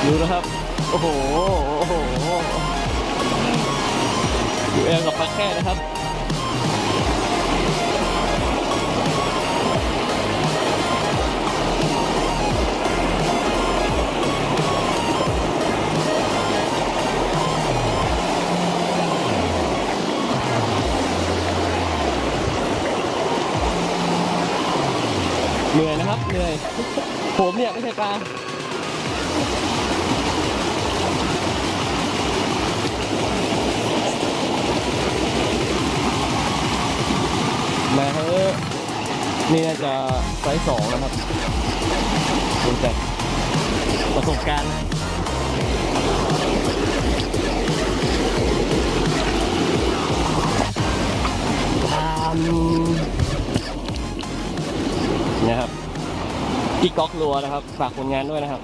ดูนะครับ โอ้โห โอ้โหอยู่เองกับปลาแค่นะครับเหนื่อยนะครับเหนื่อยผมเนี่ยไม่ใช่ปลามาเถอะนี่น่าจะไซส์2นะครับดูจากประสบการณ์นะนะครับอีกก๊อกรัวนะครับฝากผลงานด้วยนะครับ